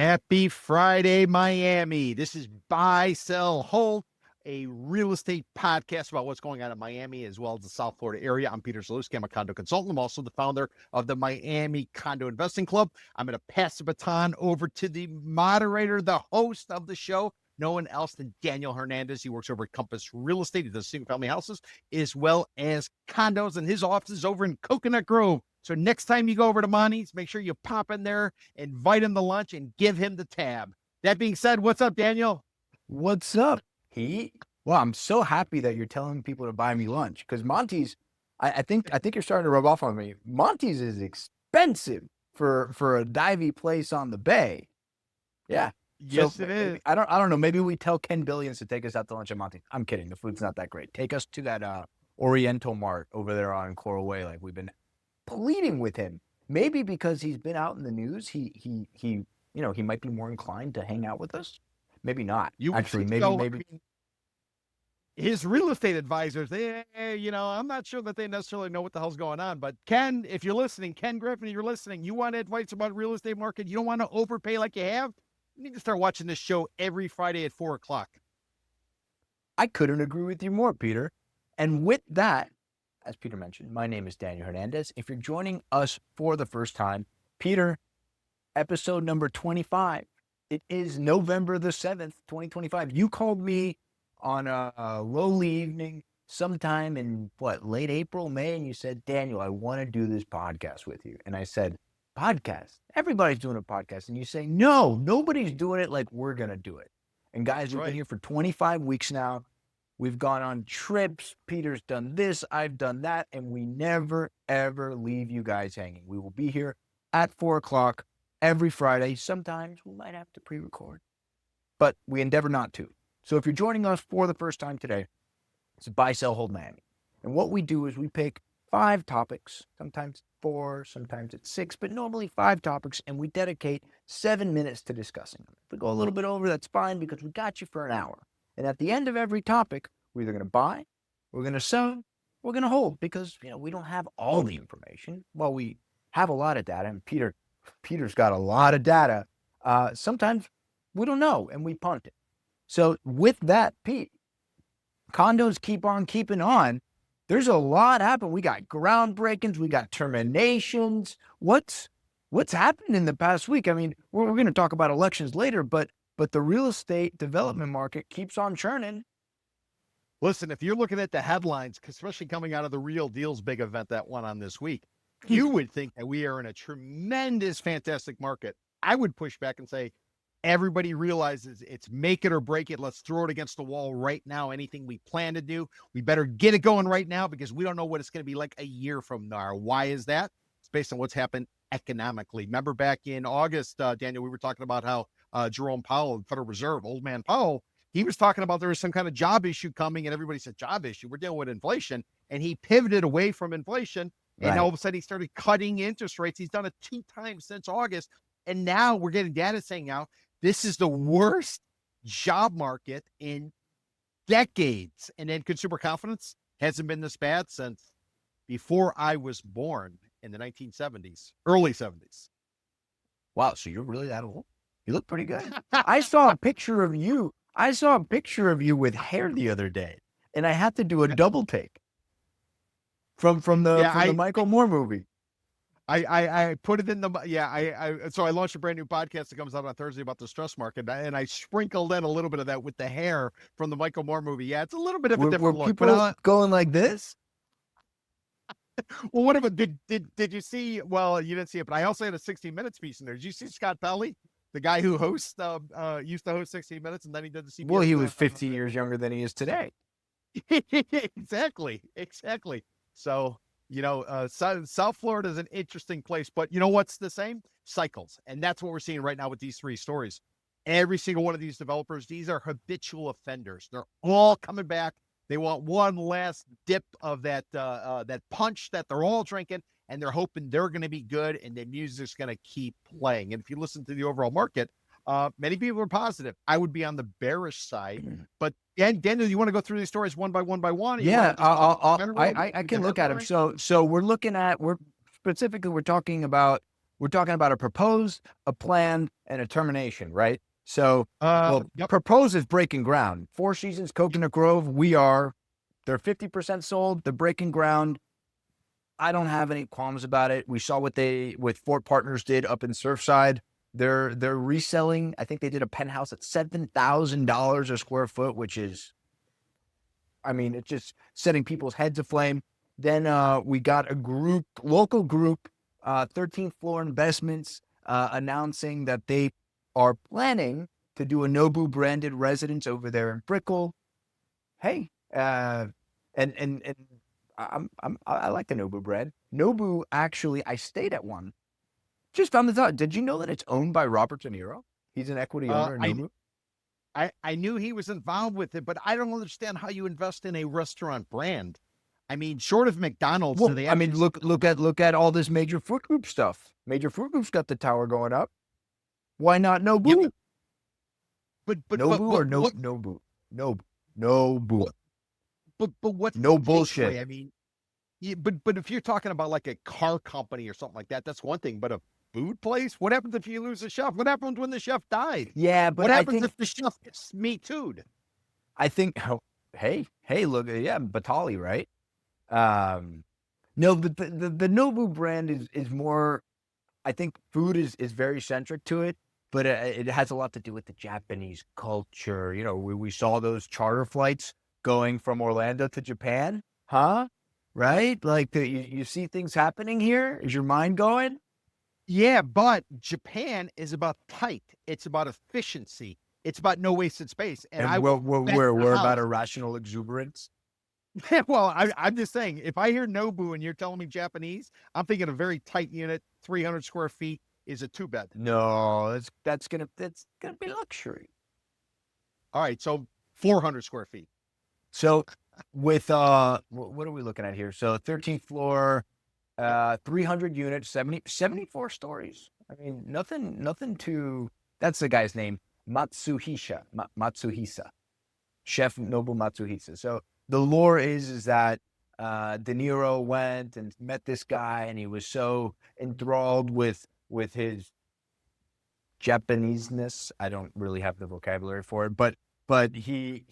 Happy Friday, Miami. This is Buy, Sell, Hold, a real estate podcast about what's going on in Miami as well as the South Florida area. I'm Peter Zalewski. I'm a condo consultant. I'm also the founder of the Miami Condo Investing Club. I'm going to pass the baton over to the moderator, the host of the show, no one else than Daniel Hernandez. He works over at Compass Real Estate. He does single-family houses as well as condos, and his office is over in Coconut Grove. So next time you go over to Monty's, make sure you pop in there, invite him to lunch, and give him the tab. That being said, what's up, Daniel? What's up, Pete? Well, I'm so happy that you're telling people to buy me lunch because Monty's, I think you're starting to rub off on me. Monty's is expensive for a divey place on the bay. Yeah. Yes, so it is. I don't know. Maybe we tell Ken Billions to take us out to lunch at Monty's. I'm kidding. The food's not that great. Take us to that Oriental Mart over there on Coral Way, like we've been pleading with him. Maybe because he's been out in the news, he might be more inclined to hang out with us. Maybe not. Maybe. His real estate advisors, I'm not sure that they necessarily know what the hell's going on. But Ken, if you're listening, Ken Griffin, you're listening, you want advice about real estate market, you don't want to overpay like you have, you need to start watching this show every Friday at 4:00. I couldn't agree with you more, Peter. And with that, as Peter mentioned, my name is Daniel Hernandez. If you're joining us for the first time, Peter, episode number 25. It is November the 7th, 2025. You called me on a lowly evening sometime in late April, May, and you said, Daniel, I want to do this podcast with you. And I said, podcast? Everybody's doing a podcast. And you say, no, nobody's doing it like we're going to do it. And guys, we've been here for 25 weeks now. We've gone on trips. Peter's done this. I've done that. And we never, ever leave you guys hanging. We will be here at 4:00 every Friday. Sometimes we might have to pre-record, but we endeavor not to. So if you're joining us for the first time today, it's Buy, Sell, Hold Miami. And what we do is we pick 5 topics, sometimes 4, sometimes it's 6, but normally 5 topics, and we dedicate 7 minutes to discussing them. If we go a little bit over, that's fine because we got you for an hour. And at the end of every topic, we're either going to buy, we're going to sell, we're going to hold because, we don't have all the information. Well, we have a lot of data, and Peter's got a lot of data. Sometimes we don't know, and we punt it. So with that, Pete, condos keep on keeping on. There's a lot happening. We got groundbreakings. We got terminations. What's happened in the past week? I mean, we're going to talk about elections later, but the real estate development market keeps on churning. Listen, if you're looking at the headlines, especially coming out of the Real Deals big event that went on this week, you would think that we are in a tremendous, fantastic market. I would push back and say, everybody realizes it's make it or break it. Let's throw it against the wall right now. Anything we plan to do, we better get it going right now because we don't know what it's going to be like a year from now. Why is that? It's based on what's happened economically. Remember back in August, Daniel, we were talking about how Jerome Powell, Federal Reserve, old man Powell, he was talking about there was some kind of job issue coming, and everybody said, job issue, we're dealing with inflation. And he pivoted away from inflation, and all of a sudden he started cutting interest rates. He's done it 2 times since August. And now we're getting data saying now this is the worst job market in decades. And then consumer confidence hasn't been this bad since before I was born in the 1970s, early 70s. Wow, so you're really that old? You look pretty good. I saw a picture of you. I saw a picture of you with hair the other day, and I had to do a double take from the Michael Moore movie. I put it in so I launched a brand new podcast that comes out on Thursday about the stress market, and I sprinkled in a little bit of that with the hair from the Michael Moore movie. Yeah, it's a little bit of a different look. People going like this? Well, what about did you see? Well, you didn't see it, but I also had a 60 Minutes piece in there. Did you see Scott Pelley, the guy who used to host 60 Minutes, and then he did the CBS? Well, he was 15 years younger than he is today. Exactly. So, South Florida is an interesting place, but you know what's the same? Cycles. And that's what we're seeing right now with these 3 stories. Every single one of these developers, these are habitual offenders. They're all coming back. They want one last dip of that punch that they're all drinking, and they're hoping they're going to be good, and the music's going to keep playing. And if you listen to the overall market, many people are positive. I would be on the bearish side, but Daniel, you want to go through these stories one by one? Yeah, I can look at them. So we're talking about We're talking about a proposed, a planned, and a termination, right? So, Yep. proposed is breaking ground. Four Seasons, Coconut Grove, they're 50% sold. They're breaking ground. I don't have any qualms about it. We saw what Fort Partners did up in Surfside. They're reselling. I think they did a penthouse at $7,000 a square foot, which is, I mean, it's just setting people's heads aflame. Then we got a local group, 13th Floor Investments, announcing that they are planning to do a Nobu branded residence over there in Brickell. Hey, and I like the Nobu brand. Nobu, actually, I stayed at one. Just found this out. Did you know that it's owned by Robert De Niro? He's an equity owner in Nobu. I knew he was involved with it, but I don't understand how you invest in a restaurant brand. I mean, short of McDonald's, Well, I mean, look at all this Major Fruit Group stuff. Major Fruit Group's got the tower going up. Why not Nobu? Yeah, but Nobu or Nobu? Nobu. But what's no the bullshit? takeaway? I mean, but if you're talking about like a car company or something like that, that's one thing. But a food place, what happens if you lose a chef? What happens when the chef dies? Yeah, but what happens if the chef gets Me Too'd? I think, hey, look, yeah, Batali, right? No, the Nobu brand is more. I think food is very centric to it, but it has a lot to do with the Japanese culture. You know, we saw those charter flights going from Orlando to Japan, huh? Right? Like you see things happening here. Is your mind going? Yeah, but Japan is about tight. It's about efficiency. It's about no wasted space. And we're about irrational exuberance. Well, I'm just saying, if I hear Nobu and you're telling me Japanese, I'm thinking a very tight unit, 300 square feet is a 2-bed. No, that's gonna be luxury. All right, so 400 square feet. So with what are we looking at here? So 13th floor, 300 units, 74 stories. I mean, nothing too. That's the guy's name, Matsuhisa, Chef Nobu Matsuhisa. So the lore is that De Niro went and met this guy, and he was so enthralled with his Japaneseness. I don't really have the vocabulary for it, but he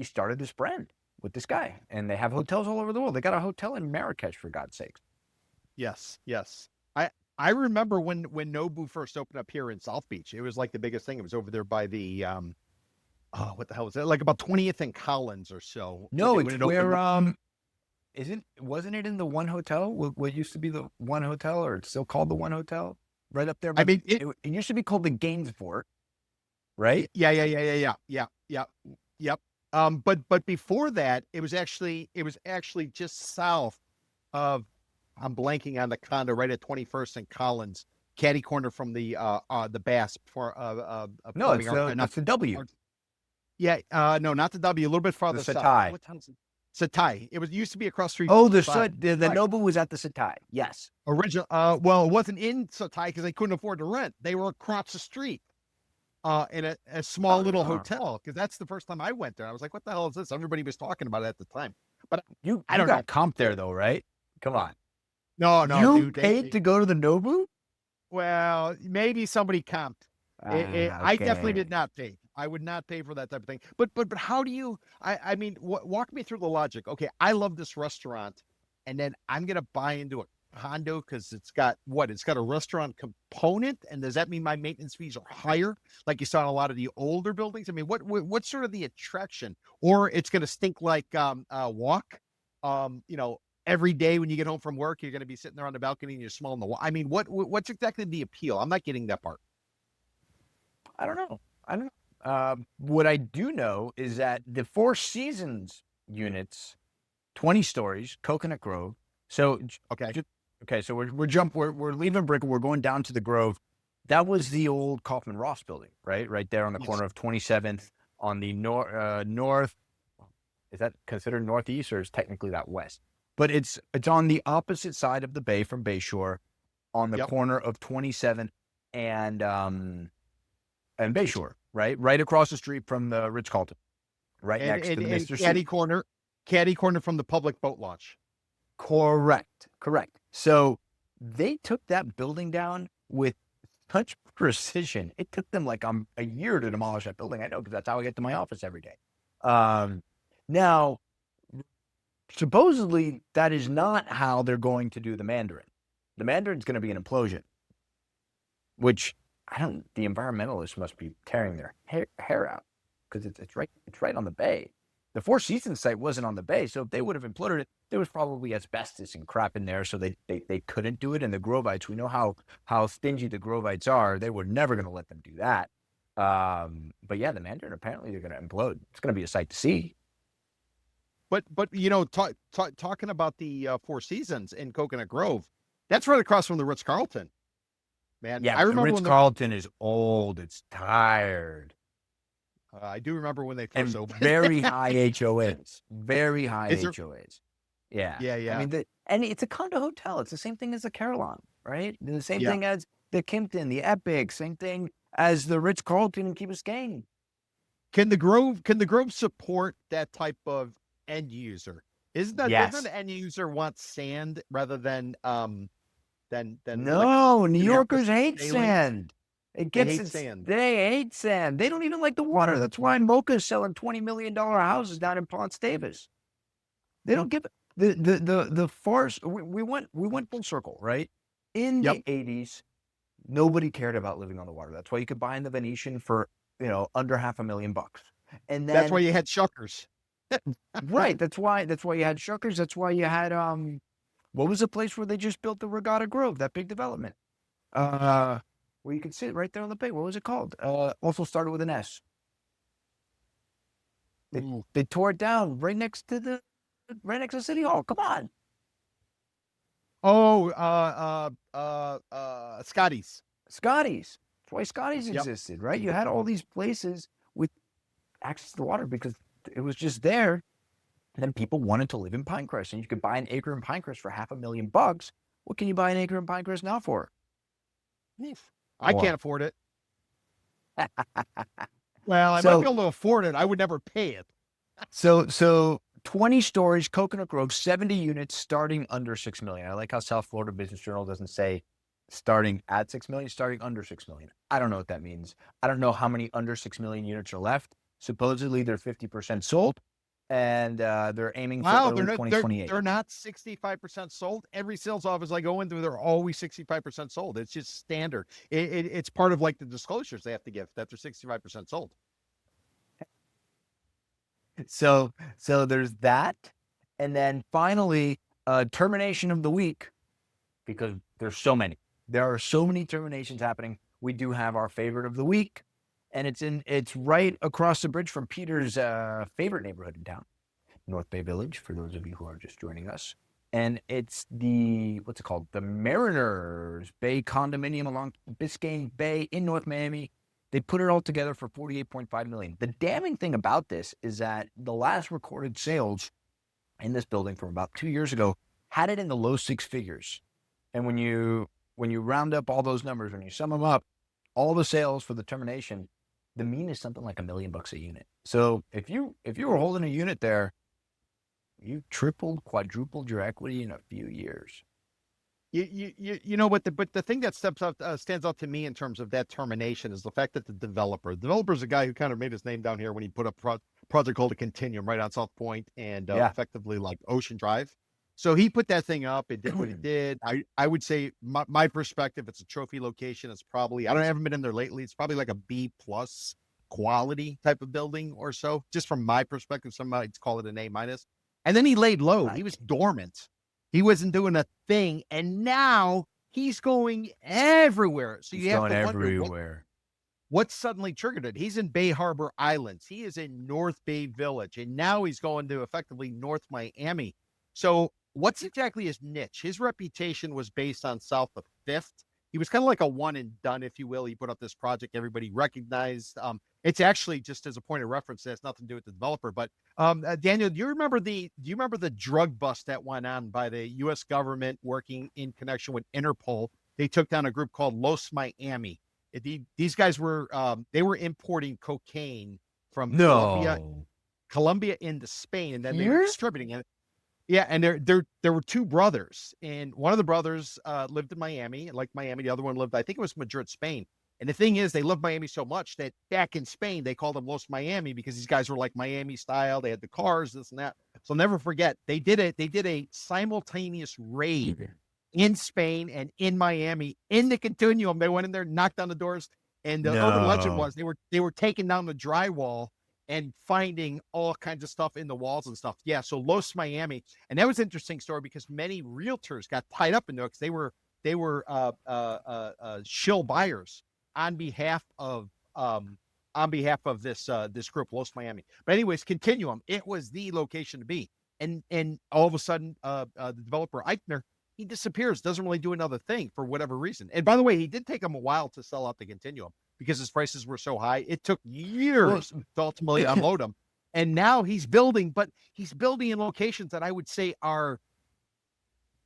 started this brand with this guy, and they have hotels all over the world. They got a hotel in Marrakesh, for God's sakes. Yes. I remember when Nobu first opened up here in South Beach. It was like the biggest thing. It was over there by the what the hell was it? Like about 20th and Collins or so. No, it's where wasn't it in the One Hotel? What used to be the One Hotel, or it's still called the One Hotel, right up there? I mean, it used to be called the Gainsfort, right? Yeah. Yep. But before that, it was actually just south of. I'm blanking on the condo right at 21st and Collins, caddy corner from the Bass. Before no, it's not the W. Yeah, no, not the W. A little bit farther south. Satai. What town is it? Satai. It used to be across the street. Oh, the Nobu was at the Satai. Yes. Original. Well, it wasn't in Satai because they couldn't afford to rent. They were across the street, in a small little hotel. Because that's the first time I went there. I was like, "What the hell is this?" Everybody was talking about it at the time. But I don't got comp there though, right? Come on. No, you paid to go to the Nobu? Well, maybe somebody comped. Okay. I definitely did not pay. I would not pay for that type of thing. But how do you? I mean, walk me through the logic. Okay, I love this restaurant, and then I'm gonna buy into a condo because it's got what? It's got a restaurant component, and does that mean my maintenance fees are higher, like you saw in a lot of the older buildings? I mean, what's sort of the attraction? Or it's gonna stink like walk. Every day when you get home from work, you're going to be sitting there on the balcony and you're smelling the water. I mean, what's exactly the appeal? I'm not getting that part. I don't know. What I do know is that the Four Seasons units, 20 stories, Coconut Grove. So so we're leaving Brickell. We're going down to the Grove. That was the old Kaufman Ross building, right there on the corner of 27th on the north. Is that considered northeast, or is technically that west? But it's on the opposite side of the bay from Bayshore, on the corner of 27th and Bayshore, right across the street from the Ritz-Carlton, right next to the Mr. Caddy corner from the public boat launch. Correct. So they took that building down with such precision. It took them like a year to demolish that building. I know, because that's how I get to my office every day. Now, supposedly, that is not how they're going to do the Mandarin. The Mandarin's going to be an implosion, which the environmentalists must be tearing their hair out, because it's right on the bay. The Four Seasons site wasn't on the bay, so if they would have imploded it, there was probably asbestos and crap in there, so they couldn't do it. And the Grovites, we know how stingy the Grovites are. They were never going to let them do that. But yeah, the Mandarin, apparently they're going to implode. It's going to be a sight to see. But talking about the Four Seasons in Coconut Grove, that's right across from the Ritz-Carlton. Man, Yeah, I remember the Ritz-Carlton is old. It's tired. I do remember when they first opened. Very high HOAs. Very high HOAs. Yeah. Yeah. I mean, and it's a condo hotel. It's the same thing as the Carillon, right? The same thing as the Kimpton, the Epic. Same thing as the Ritz-Carlton in Key Biscayne. Can the Grove support that type of end user? Doesn't the end user want sand rather than No, New Yorkers hate sand. They hate sand. They hate sand. They don't even like the water. That's why Mocha is selling $20 million houses down in Ponce Davis. They don't give the farce. We went full circle, right? In the 80s, nobody cared about living on the water. That's why you could buy in the Venetian for under $500,000. And then that's why you had Shuckers. Right. That's why you had Shuckers. That's why you had what was the place where they just built the Regatta Grove, that big development? Where you could sit right there on the bay. What was it called? Also started with an S. They tore it down right next to City Hall. Come on. Oh, Scotty's. Scotty's. That's why Scotty's existed, right? You had all these places with access to the water because it was just there. And then people wanted to live in Pinecrest, and you could buy an acre in Pinecrest for $500,000. What can you buy an acre in Pinecrest now for? I can't afford it. Well, I might be able to afford it. I would never pay it. So 20 stories, Coconut Grove, 70 units, starting under $6 million. I like how South Florida Business Journal doesn't say starting at $6 million, starting under $6 million. I don't know what that means. I don't know how many under $6 million units are left. Supposedly they're 50% sold, and they're aiming for early 2028. They're not 65% sold. Every sales office I go into, they're always 65% sold. It's just standard. It's part of like the disclosures they have to give that they're 65% sold. So there's that. And then finally, termination of the week, because there's so many. There are so many terminations happening. We do have our favorite of the week, and it's right across the bridge from Peter's favorite neighborhood in town, North Bay Village, for those of you who are just joining us. And it's what's it called? The Mariners Bay condominium along Biscayne Bay in North Miami. They put it all together for $48.5 million. The damning thing about this is that the last recorded sales in this building from about 2 years ago had it in the low six figures. And when you round up all those numbers, when you sum them up, all the sales for the termination, the mean is something like $1 million a unit. So if you were holding a unit there, you tripled, quadrupled your equity in a few years. But the thing that stands out to me in terms of that termination is the fact that the developer is a guy who kind of made his name down here when he put up project called a Continuum right on South Point and effectively like Ocean Drive. So he put that thing up. It did what it did. I would say my perspective, it's a trophy location. It's probably, I haven't been in there lately. It's probably like a B+ quality type of building or so. Just from my perspective, some might call it an A-. And then he laid low. He was dormant. He wasn't doing a thing, and now he's going everywhere. So you have to wonder what suddenly triggered it. He's in Bay Harbor Islands. He is in North Bay Village, and now he's going to effectively North Miami. So what's exactly his niche? His reputation was based on South of 5th. He was kind of like a one and done, if you will. He put up this project everybody recognized. It's actually just as a point of reference. It has nothing to do with the developer. But Daniel, do you remember the drug bust that went on by the U.S. government working in connection with Interpol? They took down a group called Los Miami. These guys were they were importing cocaine from Colombia into Spain, and then they were distributing it. Yeah, and there were two brothers, and one of the brothers lived in Miami, like Miami. The other one lived, I think it was Madrid, Spain. And the thing is, they loved Miami so much that back in Spain, they called them Los Miami because these guys were like Miami style. They had the cars, this and that. So I'll never forget, they did it. They did a simultaneous raid in Spain and in Miami in the Continuum. They went in there, knocked on the doors, and the urban legend was they were taking down the drywall and finding all kinds of stuff in the walls and stuff. Yeah, so Los Miami, and that was an interesting story because many realtors got tied up in there because they were shill buyers on behalf of this group, Los Miami. But anyways, Continuum, it was the location to be, and all of a sudden, the developer Eichner, he disappears, doesn't really do another thing for whatever reason. And by the way, he did take him a while to sell out the Continuum because his prices were so high. It took years to ultimately unload them. And now he's building, but he's building in locations that I would say are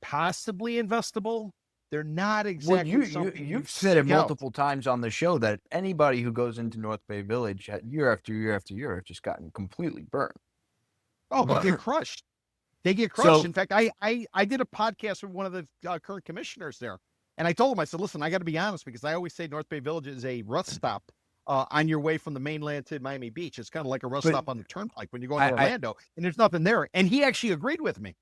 possibly investable. They're not exactly. Well, you've said it multiple times on the show that anybody who goes into North Bay Village year after year after year have just gotten completely burned. Oh, they get crushed. They get crushed. So, in fact, I did a podcast with one of the current commissioners there, and I told him, I said, listen, I got to be honest, because I always say North Bay Village is a rust stop on your way from the mainland to Miami Beach. It's kind of like a rust stop on the turnpike when you're going to Orlando, and there's nothing there. And he actually agreed with me.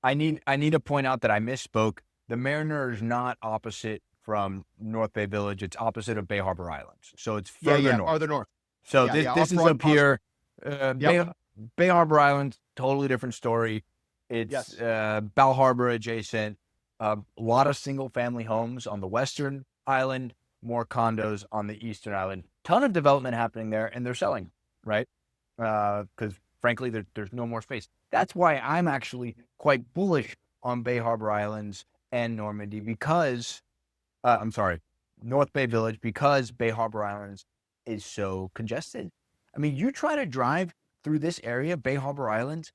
I need to point out that I misspoke. The Mariner is not opposite from North Bay Village. It's opposite of Bay Harbor Islands. So it's further north. Farther north. So this is up here. Bay Harbor Islands, totally different story. It's Bal Harbor adjacent. A lot of single-family homes on the western island, more condos on the eastern island. Ton of development happening there, and they're selling, right? Because, frankly, there's no more space. That's why I'm actually quite bullish on Bay Harbor Islands and Normandy because, North Bay Village, because Bay Harbor Islands is so congested. I mean, you try to drive through this area, Bay Harbor Islands,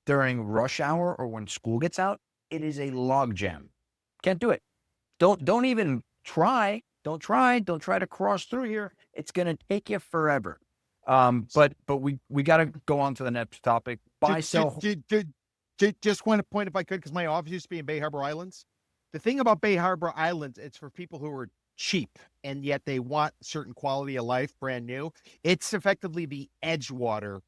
during rush hour or when school gets out, it is a log jam. Can't do it. Don't even try. Don't try to cross through here. It's gonna take you forever. But we got to go on to the next topic. Buy, sell. Just one point, if I could, because my office used to be in Bay Harbor Islands. The thing about Bay Harbor Islands, it's for people who are cheap and yet they want certain quality of life, brand new. It's effectively the Edgewater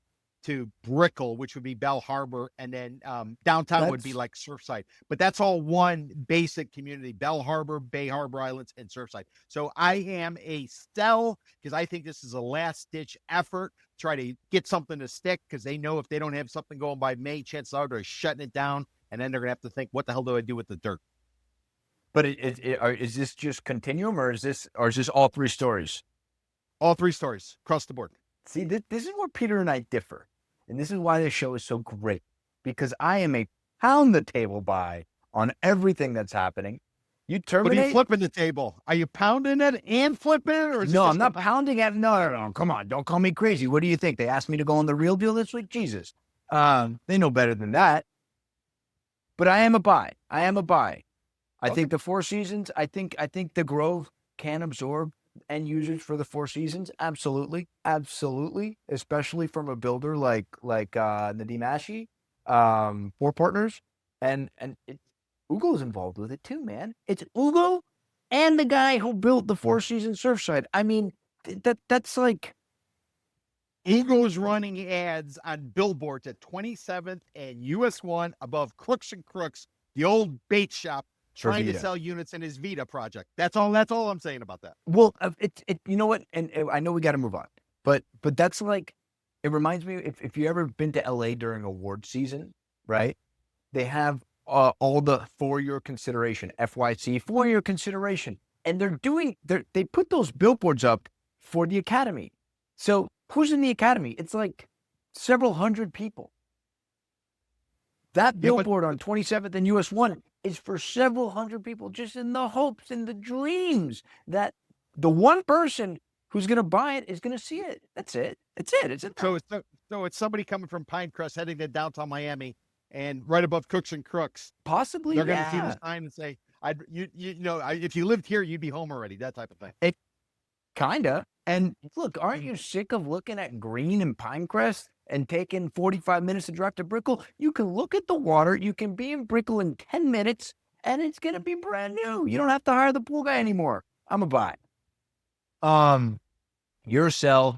to Brickell, which would be Bell Harbor, and then downtown would be like Surfside. But that's all one basic community: Bell Harbor, Bay Harbor Islands, and Surfside. So I am a sell because I think this is a last-ditch effort. Try to get something to stick because they know if they don't have something going by May, chances are they're shutting it down, and then they're gonna have to think, what the hell do I do with the dirt? But is this just Continuum, or is this all three stories? All three stories across the board. See, this is where Peter and I differ. And this is why this show is so great, because I am a pound the table buy on everything that's happening. You terminate. But are you flipping the table? Are you pounding it and flipping it? Or is no, I'm not pounding it. No. Come on. Don't call me crazy. What do you think? They asked me to go on the Real Deal this week? Jesus. They know better than that. But I am a buy. I think the Four Seasons, I think the Grove can absorb end users for the Four Seasons. Absolutely. Especially from a builder like Nadim Ashi, Four Partners. And Ugo's involved with it too, man. It's Ugo and the guy who built the Four Seasons Surfside. I mean, that's like... Ugo's running ads on billboards at 27th and US 1 above Crooks and Crooks, the old bait shop, trying to sell units in his Vita project. That's all I'm saying about that. Well, you know what? And I know we got to move on, but that's like, it reminds me, if you ever been to LA during award season, right? They have all the for your consideration, FYC, for your consideration. And they put those billboards up for the Academy. So who's in the Academy? It's like several hundred people. That billboard on 27th and US 1 is for several hundred people, just in the hopes and the dreams that the one person who's going to buy it is going to see it. That's it. So it's somebody coming from Pinecrest heading to downtown Miami, and right above Cooks and Crooks, possibly they're going to see the sign and say, if you lived here, you'd be home already." That type of thing. It kinda. And look, aren't you sick of looking at green and Pinecrest and taking 45 minutes to drive to Brickell, you can look at the water. You can be in Brickell in 10 minutes, and it's going to be brand new. You don't have to hire the pool guy anymore. I'm a buy. Your sell.